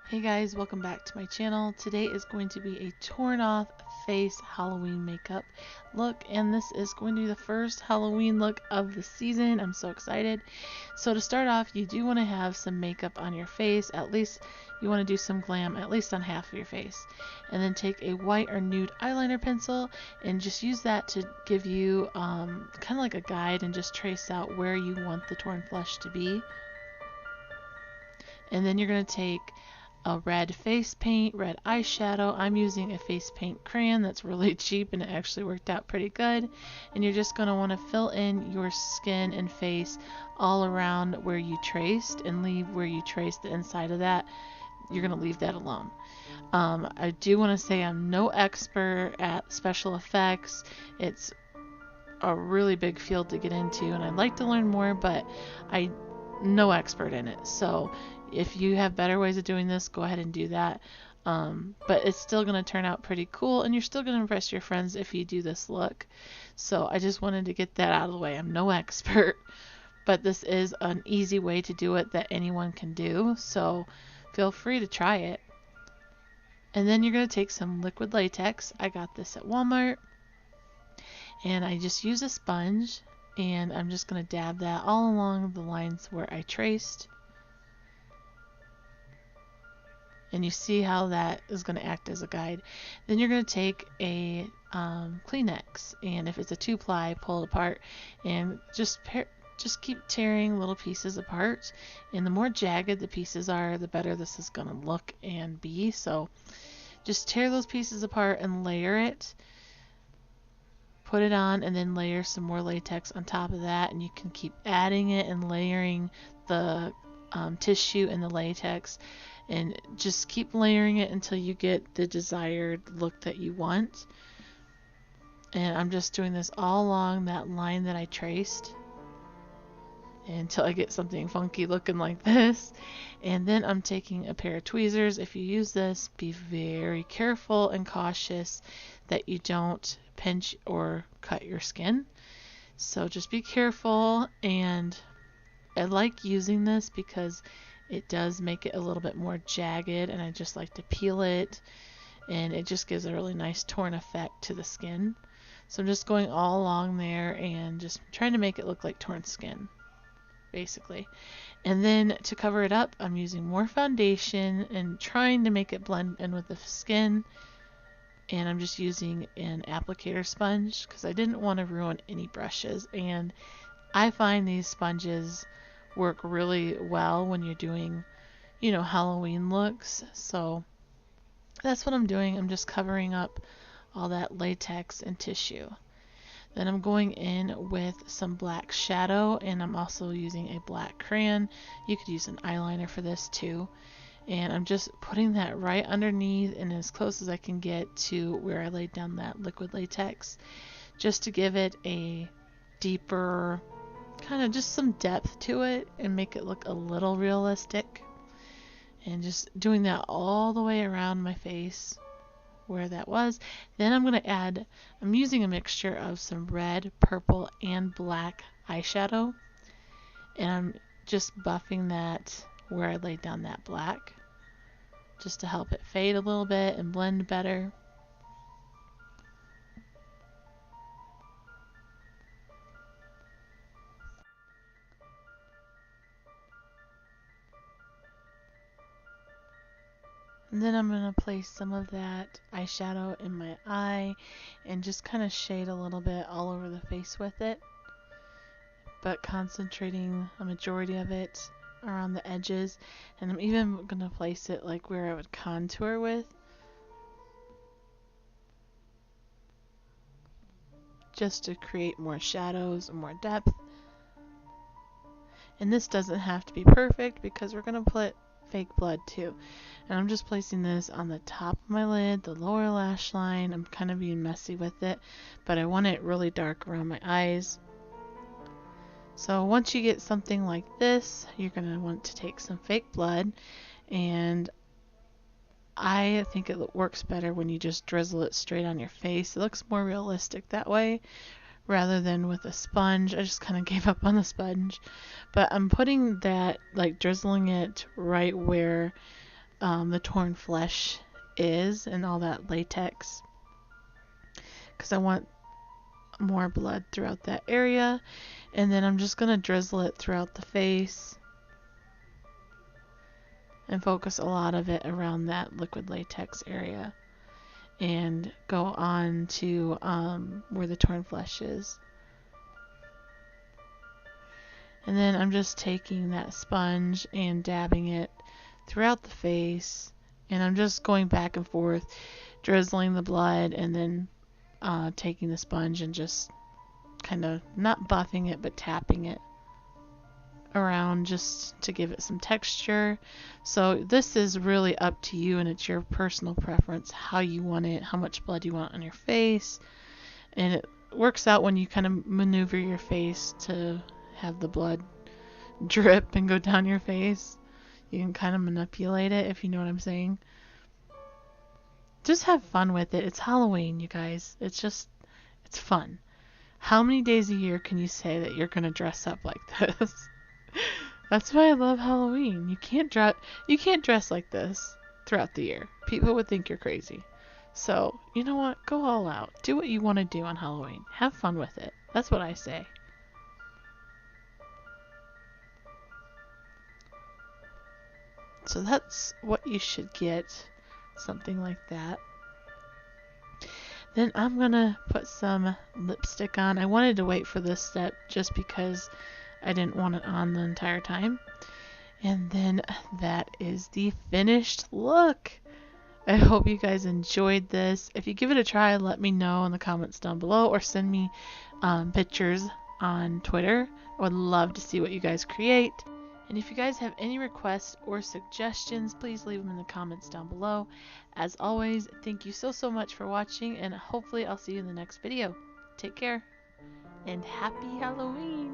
Hey guys, welcome back to my channel. Today is going to be a torn off face Halloween makeup look, and this is going to be the first Halloween look of the season. I'm so excited. So to start off, you do want to have some makeup on your face. At least you want to do some glam at least on half of your face, and then take a white or nude eyeliner pencil and just use that to give you kind of like a guide and just trace out where you want the torn flesh to be. And then you're going to take a red face paint, red eyeshadow. I'm using a face paint crayon that's really cheap and it actually worked out pretty good. And you're just going to want to fill in your skin and face all around where you traced, and leave where you traced the inside of that. You're going to leave that alone. I do want to say I'm no expert at special effects. It's a really big field to get into and I'd like to learn more, but I'm no expert in it. So if you have better ways of doing this, go ahead and do that. But it's still going to turn out pretty cool, and you're still going to impress your friends if you do this look. So I just wanted to get that out of the way. I'm no expert, but this is an easy way to do it that anyone can do. So feel free to try it. And then you're going to take some liquid latex. I got this at Walmart. And I just use a sponge, and I'm just going to dab that all along the lines where I traced. And you see how that is going to act as a guide. Then you're going to take a Kleenex, and if it's a 2-ply, pull it apart and just keep tearing little pieces apart. And the more jagged the pieces are, the better this is going to look and be. So just tear those pieces apart and layer it. Put it on and then layer some more latex on top of that, and you can keep adding it and layering the tissue and the latex, and just keep layering it until you get the desired look that you want. And I'm just doing this all along that line that I traced until I get something funky looking like this. And then I'm taking a pair of tweezers. If you use this, be very careful and cautious that you don't pinch or cut your skin. So just be careful, and I like using this because it does make it a little bit more jagged, and I just like to peel it, and it just gives a really nice torn effect to the skin. So I'm just going all along there and just trying to make it look like torn skin, basically. And then to cover it up, I'm using more foundation and trying to make it blend in with the skin. And I'm just using an applicator sponge because I didn't want to ruin any brushes. And I find these sponges work really well when you're doing, Halloween looks. So that's what I'm doing. I'm just covering up all that latex and tissue. Then I'm going in with some black shadow, and I'm also using a black crayon. You could use an eyeliner for this too. And I'm just putting that right underneath and as close as I can get to where I laid down that liquid latex, just to give it a deeper, kind of just some depth to it and make it look a little realistic. And just doing that all the way around my face where that was. Then I'm using a mixture of some red, purple, and black eyeshadow, and I'm just buffing that where I laid down that black, just to help it fade a little bit and blend better. And then I'm going to place some of that eyeshadow in my eye and just kind of shade a little bit all over the face with it, but concentrating a majority of it around the edges. And I'm even going to place it like where I would contour with, just to create more shadows and more depth. And this doesn't have to be perfect because we're going to put fake blood too. And I'm just placing this on the top of my lid, the lower lash line. I'm kind of being messy with it, but I want it really dark around my eyes. So once you get something like this, you're going to want to take some fake blood, and I think it works better when you just drizzle it straight on your face. It looks more realistic that way rather than with a sponge. I just kind of gave up on the sponge, but I'm putting that, like drizzling it right where the torn flesh is and all that latex, because I want more blood throughout that area. And then I'm just going to drizzle it throughout the face and focus a lot of it around that liquid latex area, and go on to where the torn flesh is. And then I'm just taking that sponge and dabbing it throughout the face, and I'm just going back and forth, drizzling the blood, and then taking the sponge and just kind of not buffing it but tapping it around just to give it some texture. So this is really up to you, and it's your personal preference how you want it, how much blood you want on your face. And it works out when you kind of maneuver your face to have the blood drip and go down your face. You can kind of manipulate it, if you know what I'm saying. Just have fun with it. It's Halloween, you guys. It's fun. How many days a year can you say that you're gonna dress up like this? That's why I love Halloween. You can't dress like this throughout the year. People would think you're crazy. So, you know what? Go all out. Do what you want to do on Halloween. Have fun with it. That's what I say. So that's what you should get. Something like that. Then I'm gonna put some lipstick on. I wanted to wait for this step just because I didn't want it on the entire time. And then that is the finished look. I hope you guys enjoyed this. If you give it a try, let me know in the comments down below, or send me pictures on Twitter. I would love to see what you guys create. And if you guys have any requests or suggestions, please leave them in the comments down below. As always, thank you so much for watching, and hopefully I'll see you in the next video. Take care, and happy Halloween!